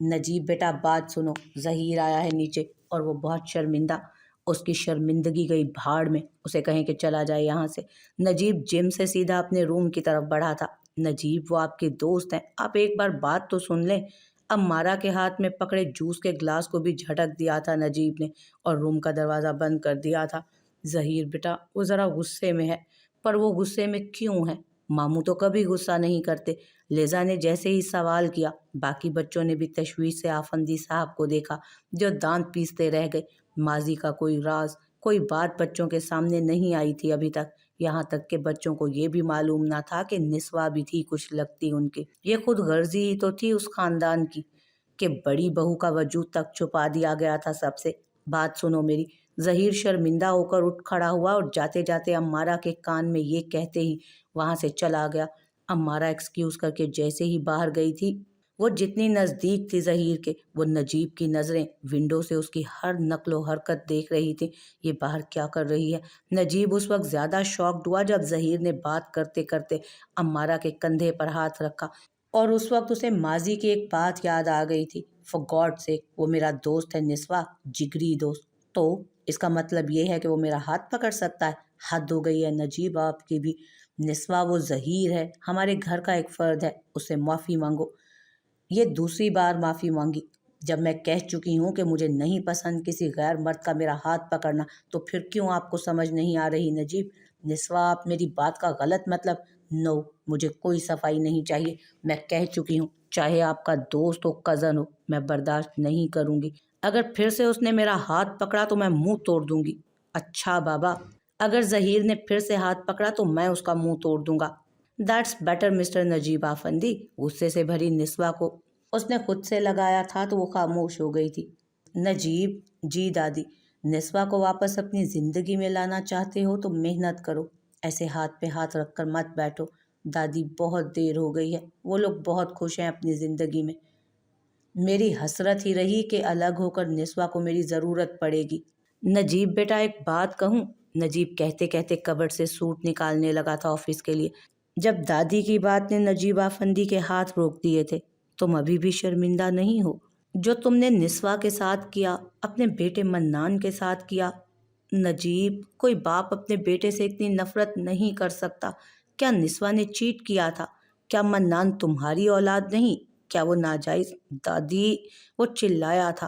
نجیب بیٹا بات سنو، ظہیر آیا ہے نیچے اور وہ بہت شرمندہ۔ اس کی شرمندگی گئی بھاڑ میں، اسے کہیں کہ چلا جائے یہاں سے۔ نجیب جم سے سیدھا اپنے روم کی طرف بڑھا تھا۔ نجیب وہ آپ کے دوست ہیں، آپ ایک بار بات تو سن لیں۔ اب مارا کے ہاتھ میں پکڑے جوس کے گلاس کو بھی جھٹک دیا تھا نجیب نے اور روم کا دروازہ بند کر دیا تھا۔ ظہیر بیٹا وہ ذرا غصے میں ہے، پر وہ غصے میں کیوں ہے؟ ماموں تو کبھی غصہ نہیں کرتے۔ لیزا نے جیسے ہی سوال کیا، باقی بچوں نے بھی تشویش سے آفندی صاحب کو دیکھا جو دانت پیستے رہ گئے۔ ماضی کا کوئی راز، کوئی بات بچوں کے سامنے نہیں آئی تھی ابھی تک، یہاں تک کہ بچوں کو یہ بھی معلوم نہ تھا کہ نسوہ بھی تھی کچھ لگتی ان کی۔ یہ خود غرضی ہی تو تھی اس خاندان کی کہ بڑی بہو کا وجود تک چھپا دیا گیا تھا سب سے۔ بات سنو میری۔ ظہیر شرمندہ ہو کر اٹھ کھڑا ہوا اور جاتے جاتے امارہ کے کان میں یہ کہتے ہی وہاں سے چلا گیا۔ امارہ ایکسکیوز کر کے جیسے ہی باہر گئی تھی، وہ جتنی نزدیک تھی ظہیر کے، وہ نجیب کی نظریں ونڈو سے اس کی ہر نقل و حرکت دیکھ رہی تھی۔ یہ باہر کیا کر رہی ہے؟ نجیب اس وقت زیادہ شاکڈ ہوا جب ظہیر نے بات کرتے کرتے امارہ کے کندھے پر ہاتھ رکھا، اور اس وقت اسے ماضی کی ایک بات یاد آ گئی تھی۔ فار گاڈ سیک، وہ میرا دوست ہے نسوہ، جگری دوست۔ تو اس کا مطلب یہ ہے کہ وہ میرا ہاتھ پکڑ سکتا ہے؟ حد ہو گئی ہے نجیب آپ کی بھی۔ نسوہ وہ ظہیر ہے، ہمارے گھر کا ایک فرد ہے، اس سے معافی مانگو۔ یہ دوسری بار معافی مانگی جب میں کہہ چکی ہوں کہ مجھے نہیں پسند کسی غیر مرد کا میرا ہاتھ پکڑنا، تو پھر کیوں آپ کو سمجھ نہیں آ رہی نجیب؟ نسوہ آپ میری بات کا غلط مطلب۔ نو، مجھے کوئی صفائی نہیں چاہیے، میں کہہ چکی ہوں، چاہے آپ کا دوست ہو کزن ہو، میں برداشت نہیں کروں گی۔ اگر پھر سے اس نے میرا ہاتھ پکڑا تو میں منہ توڑ دوں گی۔ اچھا بابا، اگر ظہیر نے پھر سے ہاتھ پکڑا تو میں اس کا منہ توڑ دوں گا۔ دیٹس بیٹر مسٹر نجیب آفندی۔ غصے سے بھری نسوہ کو اس نے خود سے لگایا تھا تو وہ خاموش ہو گئی تھی۔ نجیب، جی دادی، نسوہ کو واپس اپنی زندگی میں لانا چاہتے ہو تو محنت کرو، ایسے ہاتھ پہ ہاتھ رکھ کر مت بیٹھو۔ دادی بہت دیر ہو گئی ہے، وہ لوگ بہت خوش ہیں اپنی زندگی میں، میری حسرت ہی رہی کہ الگ ہو کر نسوہ کو میری ضرورت پڑے گی۔ نجیب بیٹا ایک بات کہوں؟ نجیب کہتے کہتے کبرڈ سے سوٹ نکالنے لگا تھا آفس کے لیے، جب دادی کی بات نے نجیب آفندی کے ہاتھ روک دیے تھے۔ تم ابھی بھی شرمندہ نہیں ہو؟ جو تم نے نسوہ کے ساتھ کیا، اپنے بیٹے منان کے ساتھ کیا؟ نجیب، کوئی باپ اپنے بیٹے سے اتنی نفرت نہیں کر سکتا۔ کیا نسوہ نے چیٹ کیا تھا؟ کیا منان تمہاری اولاد نہیں؟ کیا وہ ناجائز؟ دادی، وہ چلایا تھا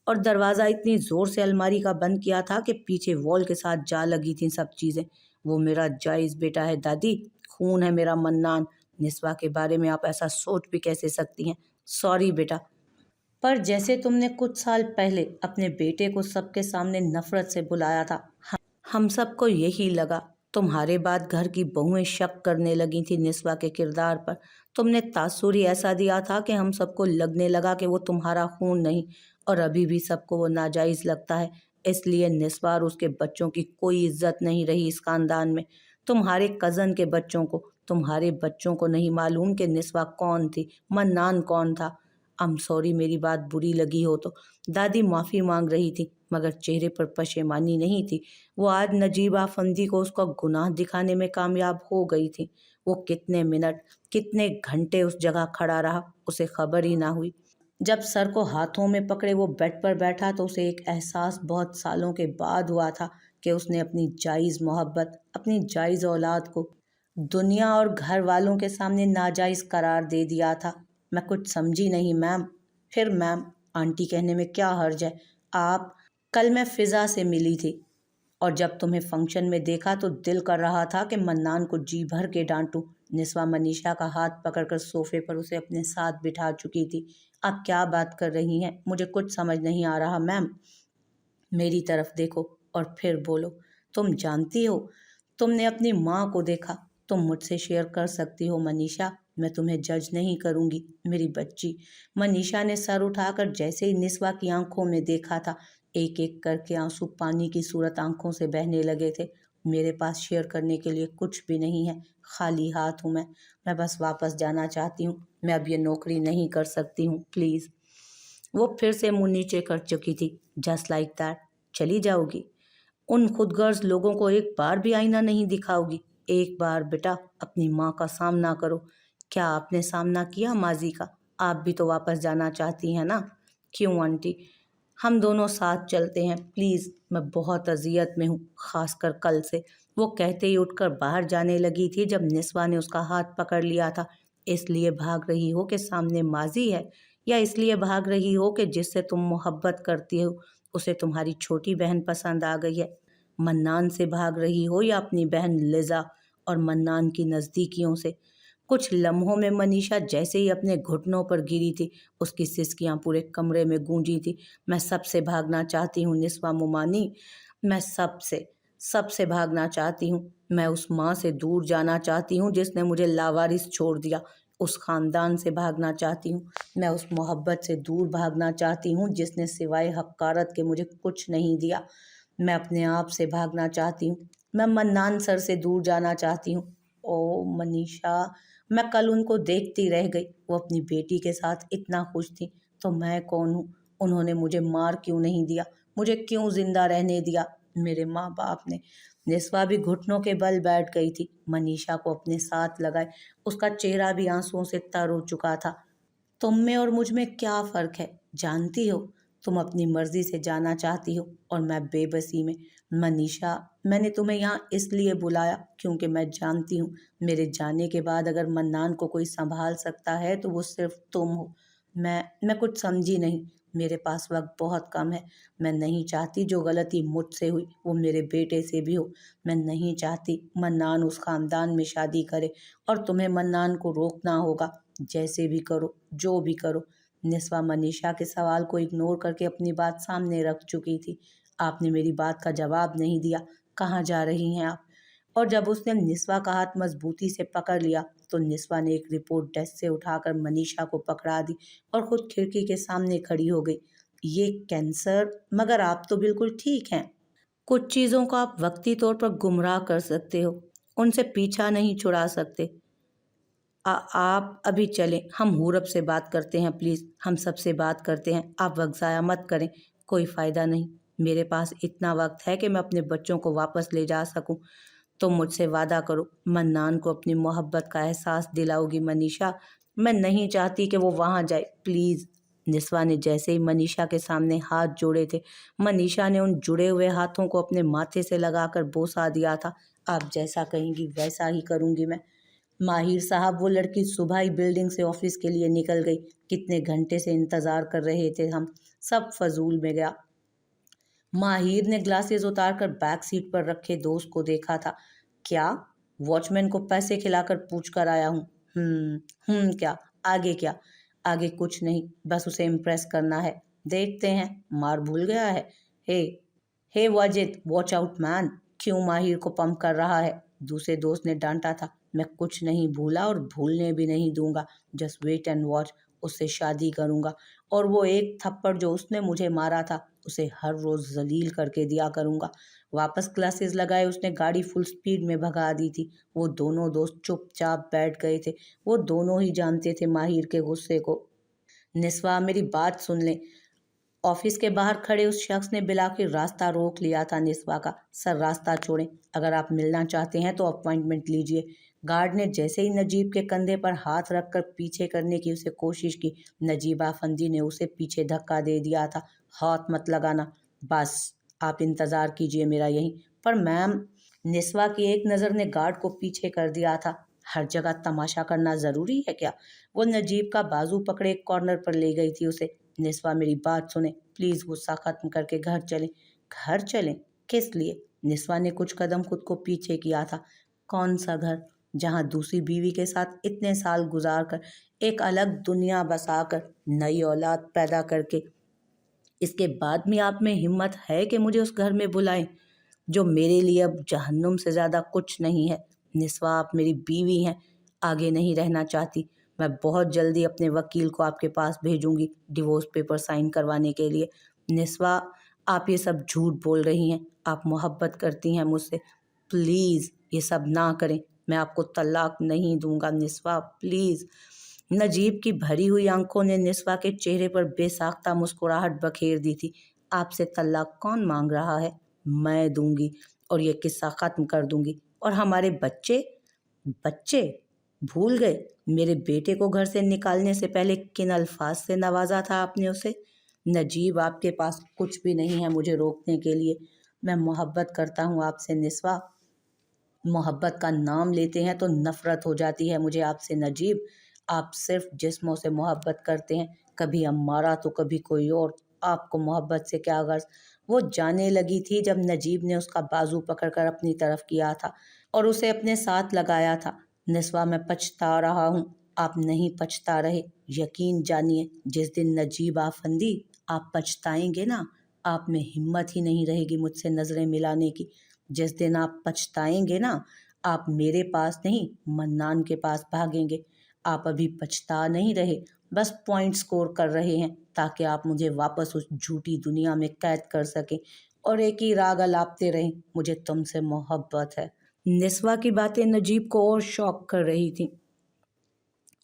اور دروازہ اتنی زور سے الماری کا بند کیا تھا کہ پیچھے وال کے ساتھ جا لگی تھیں سب چیزیں۔ وہ میرا جائز بیٹا ہے دادی، خون ہے میرا منان۔ نسوہ کے بارے میں آپ ایسا سوچ بھی کیسے سکتی ہیں؟ سوری بیٹا، پر جیسے تم نے کچھ سال پہلے اپنے بیٹے کو سب کے سامنے نفرت سے بلایا تھا، ہم سب کو یہی لگا۔ تمہارے بعد گھر کی بہویں شک کرنے لگی تھی نسوہ کے کردار پر۔ تم نے تاثر ہی ایسا دیا تھا کہ ہم سب کو لگنے لگا کہ وہ تمہارا خون نہیں، اور ابھی بھی سب کو وہ ناجائز لگتا ہے۔ اس لیے نسوہ اور اس کے بچوں کی کوئی عزت نہیں رہی اس خاندان میں۔ تمہارے کزن کے بچوں کو، تمہارے بچوں کو نہیں معلوم کہ نسوہ کون تھی، منان کون تھا۔ I'm sorry میری بات بری لگی ہو تو۔ دادی معافی مانگ رہی تھی مگر چہرے پر پشیمانی نہیں تھی۔ وہ آج نجیب آفندی کو اس کا گناہ دکھانے میں کامیاب ہو گئی تھی۔ وہ کتنے منٹ، کتنے گھنٹے اس جگہ کھڑا رہا، اسے خبر ہی نہ ہوئی۔ جب سر کو ہاتھوں میں پکڑے وہ بیڈ پر بیٹھا تو اسے ایک احساس بہت سالوں کے بعد ہوا تھا کہ اس نے اپنی جائز محبت، اپنی جائز اولاد کو دنیا اور گھر والوں کے سامنے ناجائز قرار دے دیا تھا۔ میں کچھ سمجھی نہیں میم۔ پھر میم، آنٹی کہنے میں کیا حرج ہے؟ آپ، کل میں فضا سے ملی تھی اور جب تمہیں فنکشن میں دیکھا تو دل کر رہا تھا کہ منان کو جی بھر کے ڈانٹوں۔ نسوہ منیشا کا ہاتھ پکڑ کر صوفے پر اسے اپنے ساتھ بٹھا چکی تھی۔ آپ کیا بات کر رہی ہیں؟ مجھے کچھ سمجھ نہیں آ رہا میم۔ میری طرف دیکھو اور پھر بولو۔ تم جانتی ہو، تم نے اپنی ماں کو دیکھا، تم مجھ سے شیئر کر سکتی ہو منیشا، میں تمہیں جج نہیں کروں گی میری بچی۔ منیشا نے سر اٹھا کر جیسے ہی نسوہ کی آنکھوں میں دیکھا تھا، ایک ایک کر کے آنسو پانی کی صورت آنکھوں سے بہنے لگے تھے۔ میرے پاس شیئر کرنے کے لیے کچھ بھی نہیں ہے، خالی ہاتھ ہوں میں بس واپس جانا چاہتی ہوں، میں اب یہ نوکری نہیں کر سکتی ہوں، پلیز۔ وہ پھر سے منہ نیچے کر چکی تھی۔ جسٹ لائک دیٹ، چلی جاؤ گی؟ ان خود غرض لوگوں کو ایک بار بھی آئینہ نہیں دکھاؤ گی؟ ایک بار بیٹا اپنی ماں کا سامنا کرو۔ کیا آپ نے سامنا کیا ماضی کا؟ आप भी तो वापस जाना चाहती हैं ना? क्यों आंटी? हम दोनों साथ चलते हैं प्लीज़, मैं बहुत अज़ियत में हूँ, ख़ासकर कल से। वो कहते ही उठकर बाहर जाने लगी थी जब निस्वा ने उसका हाथ पकड़ लिया था। इसलिए भाग रही हो कि सामने माजी है, या इसलिए भाग रही हो कि जिससे तुम मोहब्बत करती हो उसे तुम्हारी छोटी बहन पसंद आ गई है? मन्नान से भाग रही हो या अपनी बहन लिज़ा और मन्नान की नज़दीकियों से? कुछ लम्हों में मनीषा जैसे ही अपने घुटनों पर गिरी थी, उसकी सिसकियां पूरे कमरे में गूंजी थी। मैं सबसे भागना चाहती हूँ निस्वा मुमानी, मैं सबसे भागना चाहती हूँ। मैं उस माँ से दूर जाना चाहती हूँ जिसने मुझे लावारिस छोड़ दिया। उस खानदान से भागना चाहती हूँ। मैं उस मोहब्बत से दूर भागना चाहती हूँ जिसने सिवाय हक़ारत के मुझे कुछ नहीं दिया। मैं अपने आप से भागना चाहती हूँ। मैं मन्नान सर से दूर जाना चाहती हूँ। ओ मनीषा, मैं कल उनको देखती रह गई। वो अपनी बेटी के साथ इतना खुश थी, तो मैं कौन हूँ? उन्होंने मुझे मार क्यों नहीं दिया? मुझे क्यों जिंदा रहने दिया? मेरे माँ बाप ने। निस्वा भी घुटनों के बल बैठ गई थी, मनीषा को अपने साथ लगाए। उसका चेहरा भी आंसुओं से तर हो चुका था। तुम में और मुझ में क्या फ़र्क है जानती हो? तुम अपनी मर्ज़ी से जाना चाहती हो और मैं बेबसी में। मनीषा, मैंने तुम्हें यहाँ इसलिए बुलाया क्योंकि मैं जानती हूँ मेरे जाने के बाद अगर मन्नान को कोई संभाल सकता है तो वो सिर्फ तुम हो। मैं कुछ समझी नहीं। मेरे पास वक्त बहुत कम है। मैं नहीं चाहती जो गलती मुझसे हुई वो मेरे बेटे से भी हो। मैं नहीं चाहती मन्नान उस खानदान में शादी करे और तुम्हें मन्नान को रोकना होगा। जैसे भी करो, जो भी करो। निस्वा मनीषा के सवाल को इग्नोर करके अपनी बात सामने रख चुकी थी। आपने मेरी बात का जवाब नहीं दिया। कहाँ जा रही हैं आप? और जब उसने निस्वा का हाथ मजबूती से पकड़ लिया तो निस्वा ने एक रिपोर्ट डेस्क से उठाकर मनीषा को पकड़ा दी और खुद खिड़की के सामने खड़ी हो गई। ये कैंसर, मगर आप तो बिल्कुल ठीक हैं। कुछ चीज़ों को आप वक्ती तौर पर गुमराह कर सकते हो, उनसे पीछा नहीं छुड़ा सकते। आप अभी चलें, हम हूरब से बात करते हैं प्लीज़, हम सबसे बात करते हैं, आप वक्त ज़ाया मत करें। कोई फ़ायदा नहीं, मेरे पास इतना वक्त है कि मैं अपने बच्चों को वापस ले जा सकूं। तुम मुझसे वादा करो, मन्नान को अपनी मोहब्बत का एहसास दिलाओगी मनीषा। मैं नहीं चाहती कि वो वहाँ जाए, प्लीज़। निस्वा ने जैसे ही मनीषा के सामने हाथ जोड़े थे, मनीषा ने उन जुड़े हुए हाथों को अपने माथे से लगाकर बोसा दिया था। आप जैसा कहेंगी वैसा ही करूँगी मैं। माहिर साहब, वो लड़की सुबह ही बिल्डिंग से ऑफिस के लिए निकल गई। कितने घंटे से इंतज़ार कर रहे थे हम, सब फजूल में गया। माहिर ने ग्लासेस उतारकर बैक सीट पर रखे दोस्त को देखा था। क्या? वॉचमैन को पैसे खिलाकर पूछ कर आया हूँ। क्या? आगे क्या? आगे कुछ नहीं, बस उसे इम्प्रेस करना है। देखते हैं, मार भूल गया है। हे हे वाजिद, वॉच आउट मैन। क्यों माहिर को पंप कर रहा है? दूसरे दोस्त ने डांटा था। मैं कुछ नहीं भूला और भूलने भी नहीं दूंगा। Just wait and watch. उससे शादी करूंगा और वो एक थप्पड़ जो उसने मुझे मारा था उसे हर रोज जलील करके दिया करूंगा। वापस क्लासेस लगाए उसने गाड़ी फुल स्पीड में भगा दी थी। वो दोनों दोस्त चुपचाप बैठ गए थे। वो दोनों ही जानते थे माहिर के गुस्से को। निस्वा, मेरी बात सुन ले। ऑफिस के बाहर खड़े उस शख्स ने बिला के रास्ता रोक लिया था निस्वा का। सर, रास्ता छोड़ें, अगर आप मिलना चाहते हैं तो अपॉइंटमेंट लीजिए। गार्ड ने जैसे ही नजीब के कंधे पर हाथ रखकर पीछे करने की उसे कोशिश की, नजीब आफंदी ने उसे पीछे धक्का दे दिया था। हाथ मत लगाना, बस आप इंतज़ार कीजिए मेरा यहीं पर। मैम, निस्वा की एक नज़र ने गार्ड को पीछे कर दिया था। हर जगह तमाशा करना ज़रूरी है क्या? वो नजीब का बाजू पकड़े एक कॉर्नर पर ले गई थी उसे। निस्वा, मेरी बात सुने, प्लीज़ गुस्सा खत्म करके घर चलें। घर चलें? किस लिए? निस्वा ने कुछ कदम खुद को पीछे किया था। कौन सा घर? जहाँ दूसरी बीवी के साथ इतने साल गुजार कर, एक अलग दुनिया बसाकर, नई औलाद पैदा करके, इसके बाद भी आप में हिम्मत है कि मुझे उस घर में बुलाएं जो मेरे लिए अब जहन्नुम से ज़्यादा कुछ नहीं है। निस्वा, आप मेरी बीवी हैं, आगे नहीं रहना चाहती। मैं बहुत जल्दी अपने वकील को आपके पास भेजूंगी डिवोर्स पेपर साइन करवाने के लिए। निस्वा, आप ये सब झूठ बोल रही हैं। आप मोहब्बत करती हैं मुझसे। प्लीज़ ये सब ना करें। मैं आपको तलाक नहीं दूंगा निस्वा, प्लीज़। नजीब की भरी हुई आंखों ने निस्वा के चेहरे पर बेसाख्ता मुस्कुराहट बखेर दी थी। आपसे तलाक कौन मांग रहा है? मैं दूंगी और ये किस्सा ख़त्म कर दूंगी। और हमारे बच्चे? बच्चे? بھول گئے میرے بیٹے کو گھر سے نکالنے سے پہلے کن الفاظ سے نوازا تھا آپ نے اسے؟ نجیب آپ کے پاس کچھ بھی نہیں ہے مجھے روکنے کے لیے۔ میں محبت کرتا ہوں آپ سے نسوہ، محبت کا نام لیتے ہیں تو نفرت ہو جاتی ہے مجھے آپ سے نجیب۔ آپ صرف جسموں سے محبت کرتے ہیں، کبھی امارہ تو کبھی کوئی اور، آپ کو محبت سے کیا غرض؟ وہ جانے لگی تھی جب نجیب نے اس کا بازو پکڑ کر اپنی طرف کیا تھا اور اسے اپنے ساتھ لگایا تھا۔ نسوہ میں پچھتا رہا ہوں، آپ نہیں پچھتا رہے، یقین جانیے جس دن نجیب آفندی آپ پچھتائیں گے نا، آپ میں ہمت ہی نہیں رہے گی مجھ سے نظریں ملانے کی۔ جس دن آپ پچھتائیں گے نا، آپ میرے پاس نہیں منان کے پاس بھاگیں گے۔ آپ ابھی پچھتا نہیں رہے، بس پوائنٹ سکور کر رہے ہیں تاکہ آپ مجھے واپس اس جھوٹی دنیا میں قید کر سکیں اور ایک ہی راگ الاپتے رہیں، مجھے تم سے محبت ہے۔ نسوہ کی باتیں نجیب کو اور شوق کر رہی تھیں۔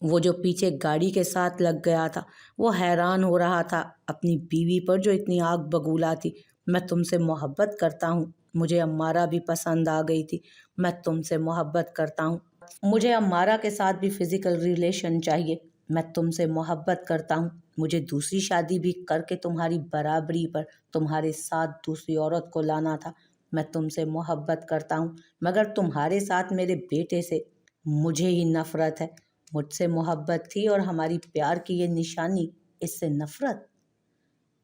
وہ جو پیچھے گاڑی کے ساتھ لگ گیا تھا، وہ حیران ہو رہا تھا اپنی بیوی پر جو اتنی آگ بگولا تھی۔ میں تم سے محبت کرتا ہوں، مجھے امارہ بھی پسند آ گئی تھی، میں تم سے محبت کرتا ہوں، مجھے امارہ کے ساتھ بھی فزیکل ریلیشن چاہیے، میں تم سے محبت کرتا ہوں، مجھے دوسری شادی بھی کر کے تمہاری برابری پر تمہارے ساتھ دوسری عورت کو لانا تھا، میں تم سے محبت کرتا ہوں، مگر تمہارے ساتھ میرے بیٹے سے مجھے ہی نفرت ہے۔ مجھ سے محبت تھی اور ہماری پیار کی یہ نشانی، اس سے نفرت؟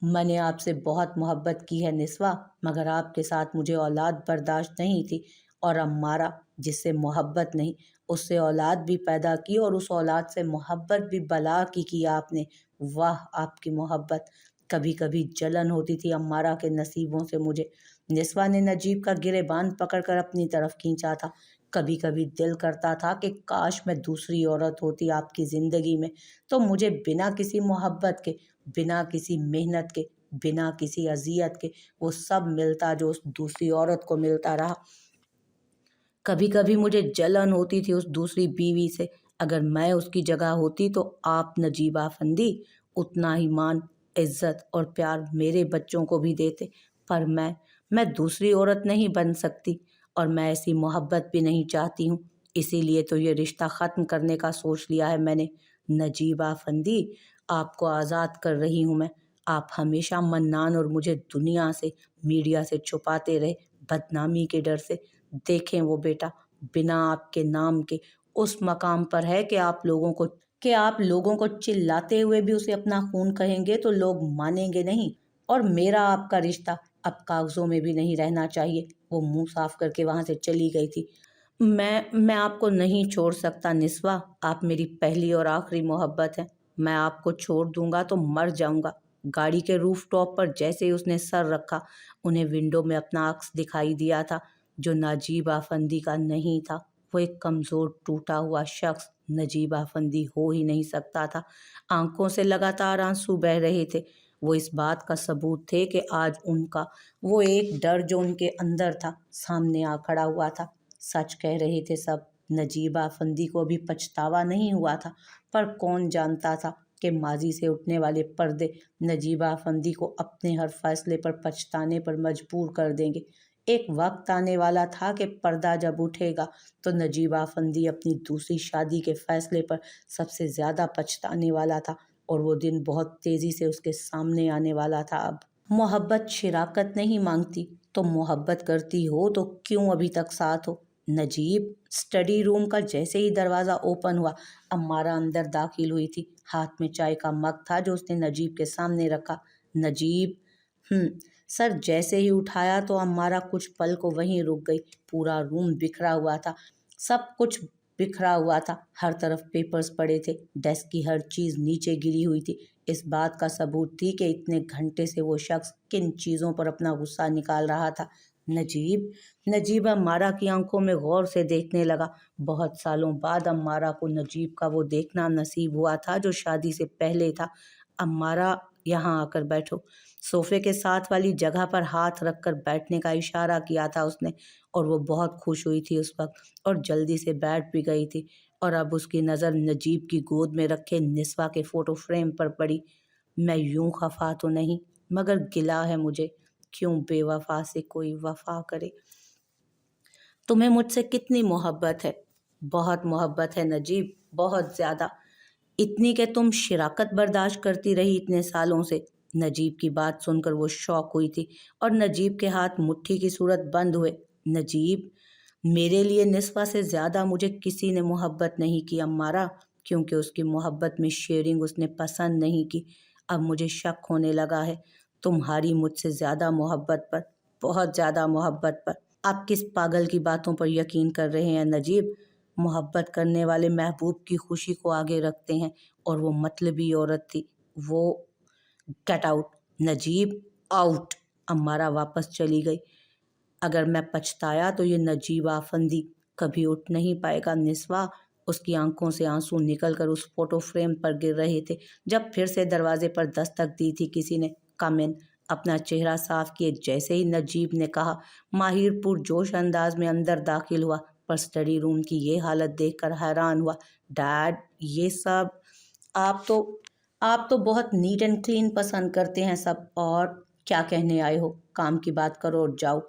میں نے آپ سے بہت محبت کی ہے نسوہ، مگر آپ کے ساتھ مجھے اولاد برداشت نہیں تھی، اور امارہ جس سے محبت نہیں، اس سے اولاد بھی پیدا کی اور اس اولاد سے محبت بھی بلا کی آپ نے۔ واہ آپ کی محبت! کبھی کبھی جلن ہوتی تھی امارہ کے نصیبوں سے مجھے۔ نسوہ نے نجیب کا گریبان پکڑ کر اپنی طرف کھینچا تھا۔ کبھی کبھی دل کرتا تھا کہ کاش میں دوسری عورت ہوتی آپ کی زندگی میں تو مجھے بنا کسی محبت کے، بنا کسی محنت کے، بنا کسی اذیت کے وہ سب ملتا جو اس دوسری عورت کو ملتا رہا۔ کبھی کبھی مجھے جلن ہوتی تھی اس دوسری بیوی سے۔ اگر میں اس کی جگہ ہوتی تو آپ نجیب آفندی اتنا ہی مان، عزت اور پیار میرے بچوں کو بھی دیتے، پر میں دوسری عورت نہیں بن سکتی، اور میں ایسی محبت بھی نہیں چاہتی ہوں، اسی لیے تو یہ رشتہ ختم کرنے کا سوچ لیا ہے میں نے۔ نجیب آفندی آپ کو آزاد کر رہی ہوں میں۔ آپ ہمیشہ منان اور مجھے دنیا سے، میڈیا سے چھپاتے رہے، بدنامی کے ڈر سے۔ دیکھیں وہ بیٹا بنا آپ کے نام کے اس مقام پر ہے کہ آپ لوگوں کو چلاتے ہوئے بھی اسے اپنا خون کہیں گے تو لوگ مانیں گے نہیں، اور میرا آپ کا رشتہ اب کاغذوں میں بھی نہیں رہنا چاہیے۔ وہ منہ صاف کر کے وہاں سے چلی گئی تھی۔ میں آپ کو نہیں چھوڑ سکتا نسوہ، آپ میری پہلی اور آخری محبت ہے، میں آپ کو چھوڑ دوں گا تو مر جاؤں گا۔ گاڑی کے روف ٹاپ پر جیسے ہی اس نے سر رکھا، انہیں ونڈو میں اپنا عکس دکھائی دیا تھا جو نجیب آفندی کا نہیں تھا۔ وہ ایک کمزور ٹوٹا ہوا شخص نجیب آفندی ہو ہی نہیں سکتا تھا۔ آنکھوں سے لگاتار آنسو بہہ رہے تھے۔ وہ اس بات کا ثبوت تھے کہ آج ان کا وہ ایک ڈر جو ان کے اندر تھا سامنے آ کھڑا ہوا تھا۔ سچ کہہ رہے تھے سب، نجیب آفندی کو ابھی پچھتاوا نہیں ہوا تھا، پر کون جانتا تھا کہ ماضی سے اٹھنے والے پردے نجیب آفندی کو اپنے ہر فیصلے پر پچھتانے پر مجبور کر دیں گے۔ ایک وقت آنے والا تھا کہ پردہ جب اٹھے گا تو نجیب آفندی اپنی دوسری شادی کے فیصلے پر سب سے زیادہ پچھتانے والا تھا، اور وہ دن بہت تیزی سے اس کے سامنے آنے والا تھا۔ اب محبت شراکت نہیں مانگتی، تو محبت کرتی ہو تو کیوں ابھی تک ساتھ ہو؟ نجیب اسٹڈی روم کا جیسے ہی دروازہ اوپن ہوا، امارہ اندر داخل ہوئی تھی۔ ہاتھ میں چائے کا مگ تھا جو اس نے نجیب کے سامنے رکھا۔ نجیب سر جیسے ہی اٹھایا تو امارہ کچھ پل کو وہیں رک گئی۔ پورا روم بکھرا ہوا تھا، سب کچھ بکھرا ہوا تھا، ہر طرف پیپرز پڑے تھے، ڈیسک کی ہر چیز نیچے گری ہوئی تھی۔ اس بات کا ثبوت تھی کہ اتنے گھنٹے سے وہ شخص کن چیزوں پر اپنا غصہ نکال رہا تھا۔ نجیب امارہ کی آنکھوں میں غور سے دیکھنے لگا۔ بہت سالوں بعد امارہ کو نجیب کا وہ دیکھنا نصیب ہوا تھا جو شادی سے پہلے تھا۔ امارہ یہاں آ کر بیٹھو۔ صوفے کے ساتھ والی جگہ پر ہاتھ رکھ کر بیٹھنے کا اشارہ کیا تھا اس نے، اور وہ بہت خوش ہوئی تھی اس وقت، اور جلدی سے بیٹھ بھی گئی تھی۔ اور اب اس کی نظر نجیب کی گود میں رکھے نسوہ کے فوٹو فریم پر پڑی۔ میں یوں خفا تو نہیں، مگر گلہ ہے مجھے، کیوں بے وفا سے کوئی وفا کرے؟ تمہیں مجھ سے کتنی محبت ہے؟ बहुत मोहब्बत है नजीब, बहुत ज़्यादा। इतनी कि तुम शराकत बर्दाश्त करती रही इतने सालों से। नजीब की बात सुनकर वो शॉक हुई थी और नजीब के हाथ मुट्ठी की सूरत बंद हुए। नजीब, मेरे लिए निस्वा से ज़्यादा मुझे किसी ने मोहब्बत नहीं की अम्मारा, क्योंकि उसकी मोहब्बत में शेयरिंग उसने पसंद नहीं की। अब मुझे शक होने लगा है तुम्हारी मुझसे ज़्यादा मोहब्बत पर, बहुत ज़्यादा मोहब्बत पर। आप किस पागल की बातों पर यकीन कर रहे हैं नजीब? मोहब्बत करने वाले महबूब की खुशी को आगे रखते हैं, और वो मतलबी औरत थी वो। Get out Najeeb, out. Ammara वापस चली गई। अगर मैं पछताया तो ये नजीब आफंदी कभी उठ नहीं पाएगा निस्वा। उसकी आंखों से आंसू निकलकर उस फोटो फ्रेम पर गिर रहे थे जब फिर से दरवाजे पर दस्तक दी थी किसी ने। कम इन। अपना चेहरा साफ किए जैसे ही नजीब ने कहा, माहिर पुरजोश अंदाज में अंदर दाखिल हुआ, पर स्टडी रूम की ये हालत देखकर हैरान हुआ। डैड, ये सब आप तो बहुत नीट एंड क्लीन पसंद करते हैं सब। और क्या कहने आए हो? काम की बात करो और जाओ।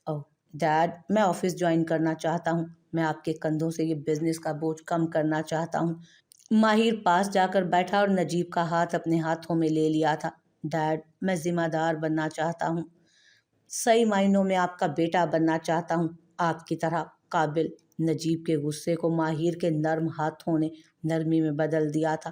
ओह डैड, मैं ऑफिस ज्वाइन करना चाहता हूँ। मैं आपके कंधों से ये बिजनेस का बोझ कम करना चाहता हूँ। माहिर पास जाकर बैठा और नजीब का हाथ अपने हाथों में ले लिया था। डैड, मैं जिम्मेदार बनना चाहता हूँ, सही मायनों में आपका बेटा बनना चाहता हूँ, आपकी तरह काबिल। नजीब के गुस्से को माहिर के नर्म हाथों ने नरमी में बदल दिया था।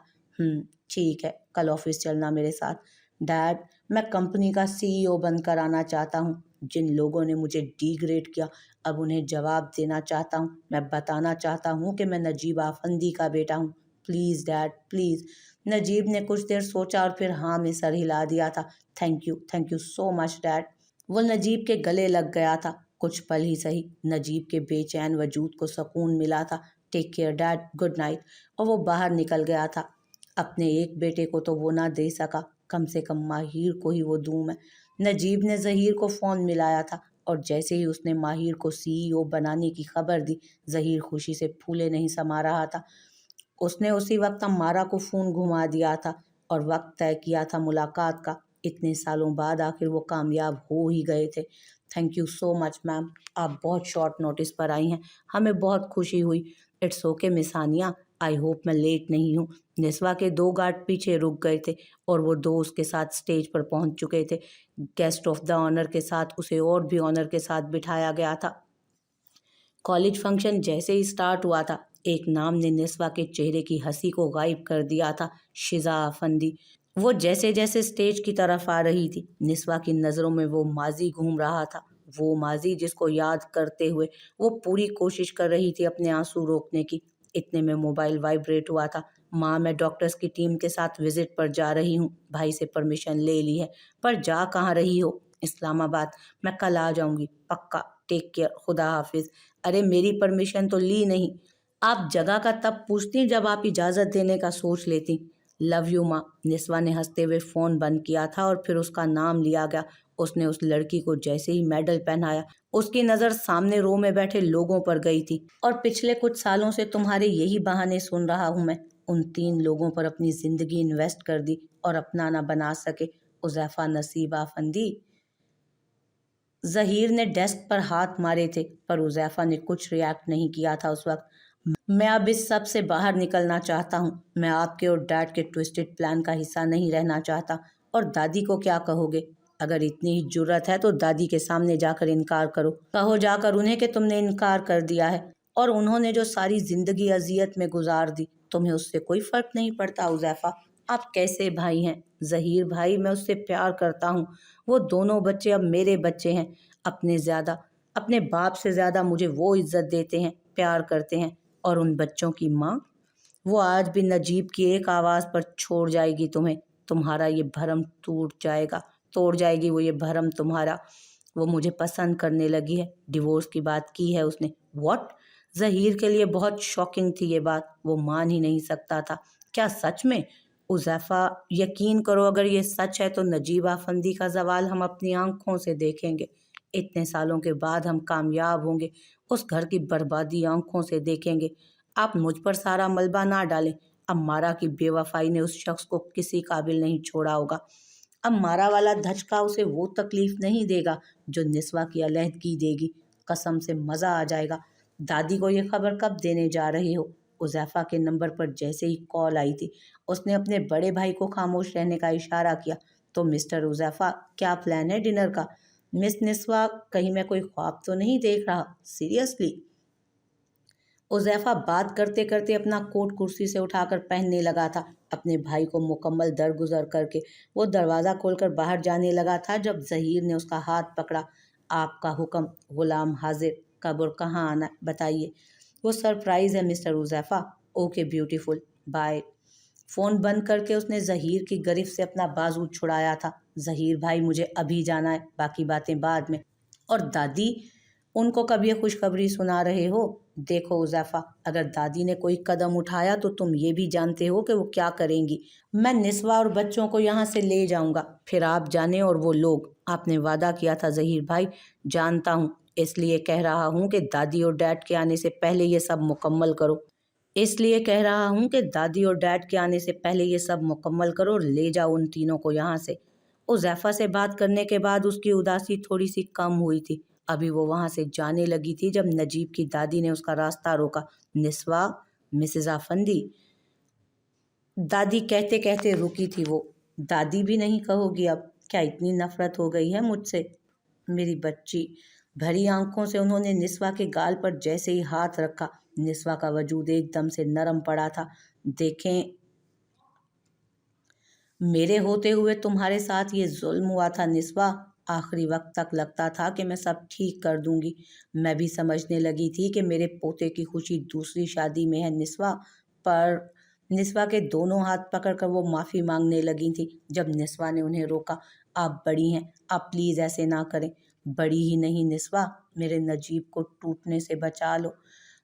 ठीक है, कल ऑफिस चलना मेरे साथ। डैड, मैं कंपनी का सीईओ बनकर आना चाहता हूँ। जिन लोगों ने मुझे डिग्रेड किया, अब उन्हें जवाब देना चाहता हूँ। मैं बताना चाहता हूँ कि मैं नजीब आफंदी का बेटा हूँ। Please dad, please. नजीब ने कुछ देर सोचा और फिर हाँ में सर हिला दिया था। Thank you so much dad. वो नजीब के गले लग गया था। कुछ पल ही सही, नजीब के बेचैन वजूद को सुकून मिला था। Take care dad, good night. और वो बाहर निकल गया था। अपने एक बेटे को तो वो ना दे सका, कम से कम माहिर को ही वो दूं मैं। नजीब ने जहीर को फ़ोन मिलाया था, और जैसे ही उसने माहिर को सीईओ बनाने की खबर दी, जहीर खुशी से फूले नहीं समा रहा था। उसने उसी वक्त अम्मारा को फ़ोन घुमा दिया था और वक्त तय किया था मुलाकात का। इतने सालों बाद आखिर वो कामयाब हो ही गए थे। Thank you so much ma'am, आप बहुत शॉर्ट नोटिस पर आई हैं, हमें बहुत खुशी हुई। It's okay miss Hania, I hope मैं लेट नहीं हूँ। निस्वा के 2 गार्ड पीछे रुक गए थे और वो 2 उसके साथ स्टेज पर पहुंच चुके थे। गेस्ट ऑफ द ऑनर के साथ उसे और भी ऑनर के साथ बिठाया गया था। कॉलेज फंक्शन जैसे ही स्टार्ट हुआ था, एक नाम ने निस्वा के चेहरे की हंसी को गायब कर दिया था। शिजा अफंदी। वो जैसे जैसे स्टेज की तरफ आ रही थी, निस्वा की नज़रों में वो माजी घूम रहा था। वो माजी जिसको याद करते हुए वो पूरी कोशिश कर रही थी अपने आंसू रोकने की। इतने में मोबाइल वाइब्रेट हुआ था। माँ, मैं डॉक्टर्स की टीम के साथ विजिट पर जा रही हूँ, भाई से परमिशन ले ली है। पर जा कहाँ रही हो? इस्लामाबाद। मैं कल आ जाऊँगी पक्का। टेक केयर, खुदा हाफिज। अरे मेरी परमिशन तो ली नहीं। आप जगह का तब पूछती जब आप इजाज़त देने का सोच लेती। लव यू माँ। निस्वा ने हंसते हुए फ़ोन बंद किया था और फिर उसका नाम लिया गया। उसने उस लड़की को जैसे ही मेडल पहनाया, उसकी नज़र सामने रो में बैठे लोगों पर गई थी। और पिछले कुछ सालों से तुम्हारे यही बहाने सुन रहा हूँ मैं। उन 3 लोगों पर अपनी ज़िंदगी इन्वेस्ट कर दी और अपना ना बना सके। उज़ैफ़ा नसीब आफंदी। ज़हीर ने डेस्क पर हाथ मारे थे, पर उज़ैफ़ा ने कुछ रिएक्ट नहीं किया था उस वक्त। मैं अब इस सब से बाहर निकलना चाहता हूँ। मैं आपके और डैड के ट्विस्टेड प्लान का हिस्सा नहीं रहना चाहता। और दादी को क्या कहोगे? अगर इतनी ही जुर्रत है तो दादी के सामने जाकर इनकार करो। कहो जाकर उन्हें कि तुमने इनकार कर दिया है, और उन्होंने जो सारी जिंदगी अजियत में गुजार दी, तुम्हें उससे कोई फर्क नहीं पड़ता। उज़ैफ़ा, आप कैसे भाई हैं? ज़हीर भाई, मैं उससे प्यार करता हूँ। वो दोनों बच्चे अब मेरे बच्चे हैं। अपने बाप से ज़्यादा मुझे वो इज्जत देते हैं, प्यार करते हैं। और उन बच्चों की माँ, वो आज भी नजीब की एक आवाज़ पर छोड़ जाएगी तुम्हें। तुम्हारा ये भरम टूट जाएगा, तोड़ जाएगी वो ये भरम तुम्हारा। वो मुझे पसंद करने लगी है, डिवोर्स की बात की है उसने। व्हाट? ज़हीर के लिए बहुत शॉकिंग थी ये बात, वो मान ही नहीं सकता था। क्या सच में? उज़ैफ़ा, यकीन करो, अगर ये सच है तो नजीब आफंदी का ज़वाल हम अपनी आंखों से देखेंगे। इतने सालों के बाद हम कामयाब होंगे, उस घर की बर्बादी आंखों से देखेंगे। आप मुझ पर सारा मलबा ना डालें। अम्मारा की बेवफाई ने उस शख्स को किसी काबिल नहीं छोड़ा होगा। अम्मारा वाला धचका उसे वो तकलीफ नहीं देगा जो निस्वा की अलहदगी देगी। कसम से मज़ा आ जाएगा। दादी को ये खबर कब देने जा रहे हो? उज़ैफ़ा के नंबर पर जैसे ही कॉल आई थी, उसने अपने बड़े भाई को खामोश रहने का इशारा किया। तो मिस्टर उज़ैफ़ा, क्या प्लान है डिनर का? मिस निस्वा, कहीं मैं कोई ख्वाब तो नहीं देख रहा? सीरियसली? उज़ैफ़ा बात करते करते अपना कोट कुर्सी से उठाकर पहनने लगा था। अपने भाई को मुकम्मल दरगुजर करके वो दरवाज़ा खोलकर बाहर जाने लगा था जब ज़हीर ने उसका हाथ पकड़ा। आपका हुक्म, गुलाम हाजिर। कब और कहाँ आना बताइए? वो सरप्राइज़ है mister Uzaifa. Okay beautiful, bye. Phone बंद करके उसने ज़हीर की गिरफ्त से अपना बाजू छुड़ाया था। ज़हीर भाई, मुझे अभी जाना है, बाकी बातें बाद में। और दादी, उनको कब ये खुशखबरी सुना रहे हो? देखो उज़ैफ़ा, अगर दादी ने कोई कदम उठाया तो तुम ये भी जानते हो कि वो क्या करेंगी। मैं निस्वा और बच्चों को यहाँ से ले जाऊँगा, फिर आप जाने और वो लोग। आपने वादा किया था ज़हीर भाई। जानता हूँ, इसलिए कह रहा हूँ कि दादी और डैड के आने से पहले ये सब मुकम्मल करो। इसलिए कह रहा हूँ कि दादी और डैड के आने से पहले ये सब मुकम्मल करो और ले जाओ उन तीनों को यहाँ से। उज़ैफ़ा से बात करने के बाद उसकी उदासी थोड़ी सी कम हुई थी। अभी वो वहाँ से जाने लगी थी जब नजीब की दादी ने उसका रास्ता रोका। निस्वा, मिसेज़ आफंदी। दादी कहते कहते रुकी थी वो। दादी भी नहीं कहोगी अब? क्या इतनी नफरत हो गई है मुझसे? मेरी बच्ची। भरी आंखों से उन्होंने निस्वा के गाल पर जैसे ही हाथ रखा, निस्वा का वजूद एकदम से नरम पड़ा था। देखें, मेरे होते हुए तुम्हारे साथ ये जुल्म हुआ था निस्वा। आखिरी वक्त तक लगता था कि मैं सब ठीक कर दूंगी। मैं भी समझने लगी थी कि मेरे पोते की खुशी दूसरी शादी में है निस्वा। पर निस्वा के दोनों हाथ पकड़कर वो माफ़ी मांगने लगी थी जब निस्वा ने उन्हें रोका। आप बड़ी हैं, आप प्लीज़ ऐसे ना करें। बड़ी ही नहीं निस्वा, मेरे नजीब को टूटने से बचा लो।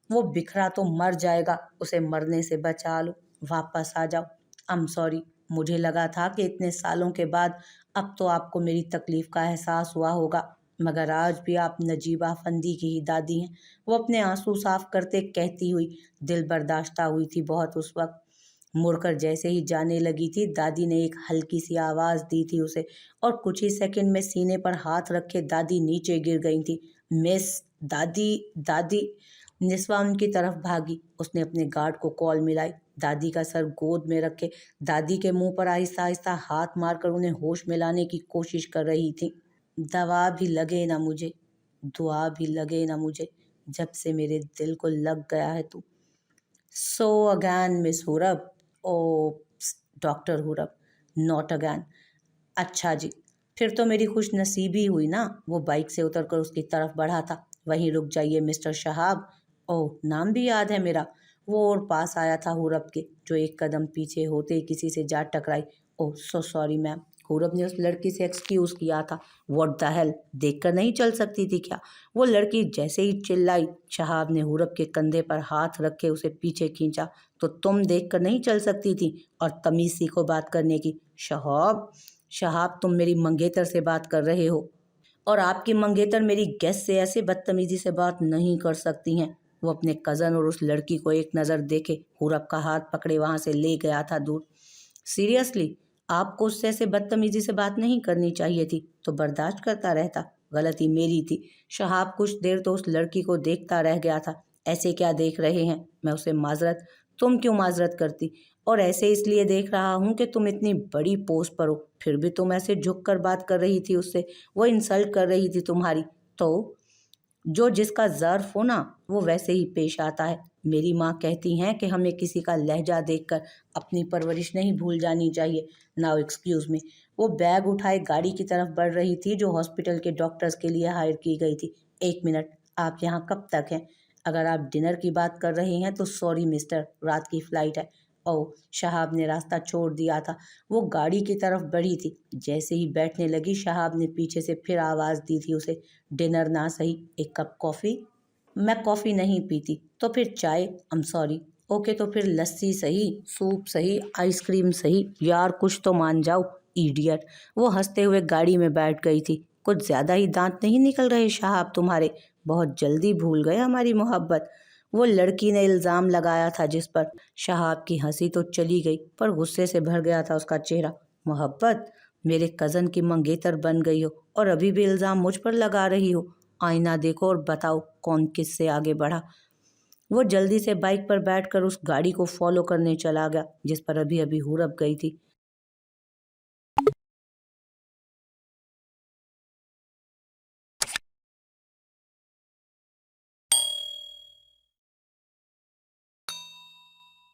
वो बिखरा तो मर जाएगा, उसे मरने से बचा लो। वापस आ जाओ। आई एम सॉरी, मुझे लगा था कि इतने सालों के बाद अब तो आपको मेरी तकलीफ़ का एहसास हुआ होगा, मगर आज भी आप नजीबा फंदी की ही दादी हैं। वो अपने आंसू साफ करते कहती हुई दिल बर्दाश्ता हुई थी बहुत उस वक्त। मुड़कर जैसे ही जाने लगी थी, दादी ने एक हल्की सी आवाज़ दी थी उसे, और कुछ ही सेकंड में सीने पर हाथ रखे दादी नीचे गिर गई थी। मिस, दादी, दादी। निस्वा उनकी तरफ भागी। उसने अपने गार्ड को कॉल मिलाई। दादी का सर गोद में रखे दादी के मुंह पर आहिस्ता आहिस्ता हाथ मारकर उन्हें होश में लाने की कोशिश कर रही थी। दवा भी लगे ना मुझे, दुआ भी लगे ना मुझे, जब से मेरे दिल को लग गया है तू। So again miss Hurab. Oh doctor Hurab, not again. अच्छा जी, फिर तो मेरी खुश नसीबी हुई ना। वो बाइक से उतरकर उसकी तरफ बढ़ा था। वहीं रुक जाइए मिस्टर शहाब। ओह, नाम भी याद है मेरा। वो और पास आया था हुरब के, जो एक कदम पीछे होते ही किसी से जा टकराई। ओह सो सॉरी मैम। हुरब ने उस लड़की से एक्सक्यूज़ किया था। व्हाट द हेल, देखकर नहीं चल सकती थी क्या? वो लड़की जैसे ही चिल्लाई, शहाब ने हुरब के कंधे पर हाथ रखे उसे पीछे खींचा। तो तुम देखकर नहीं चल सकती थी? और तमीज़ सीखो बात करने की। शहाब, शहाब, तुम मेरी मंगेतर से बात कर रहे हो, और आपकी मंगेतर मेरी गेस्ट से ऐसे बदतमीजी से बात नहीं कर सकती हैं। वो अपने कज़न और उस लड़की को एक नज़र देखे हुरब का हाथ पकड़े वहाँ से ले गया था दूर। सीरियसली, आपको उससे ऐसे बदतमीजी से बात नहीं करनी चाहिए थी, तो बर्दाश्त करता रहता। गलती मेरी थी। शहाब कुछ देर तो उस लड़की को देखता रह गया था। ऐसे क्या देख रहे हैं? मैं उसे माजरत, तुम क्यों माजरत करती? और ऐसे इसलिए देख रहा हूँ कि तुम इतनी बड़ी पोस्ट पर हो, फिर भी तुम ऐसे झुक कर बात कर रही थी उससे। वो इंसल्ट कर रही थी तुम्हारी। तो जो जिसका ज़र्फ हो ना, वो वैसे ही पेश आता है। मेरी माँ कहती हैं कि हमें किसी का लहजा देखकर अपनी परवरिश नहीं भूल जानी चाहिए। Now excuse me. वो बैग उठाए गाड़ी की तरफ बढ़ रही थी जो हॉस्पिटल के डॉक्टर्स के लिए हायर की गई थी। एक मिनट, आप यहाँ कब तक हैं? अगर आप डिनर की बात कर रहे हैं तो सॉरी मिस्टर, रात की फ़्लाइट है। ओह, शहाब ने रास्ता छोड़ दिया था। वो गाड़ी की तरफ बढ़ी थी। जैसे ही बैठने लगी, शहाब ने पीछे से फिर आवाज़ दी थी उसे। डिनर ना सही, एक कप कॉफ़ी? मैं कॉफ़ी नहीं पीती। तो फिर चाय? I am sorry. ओके, तो फिर लस्सी सही, सूप सही, आइसक्रीम सही। यार कुछ तो मान जाओ, इडियट। वो हंसते हुए गाड़ी में बैठ गई थी। कुछ ज़्यादा ही दांत नहीं निकल रहे शहाब तुम्हारे? बहुत जल्दी भूल गए हमारी मोहब्बत। वो लड़की ने इल्ज़ाम लगाया था जिस पर। शहाब की हंसी तो चली गई, पर गुस्से से भर गया था उसका चेहरा। मोहब्बत? मेरे कज़न की मंगेतर बन गई हो और अभी भी इल्ज़ाम मुझ पर लगा रही हो। आईना देखो और बताओ कौन किससे आगे बढ़ा। وہ جلدی سے بائک پر بیٹھ کر اس گاڑی کو فالو کرنے چلا گیا جس پر ابھی ابھی ہورب گئی تھی۔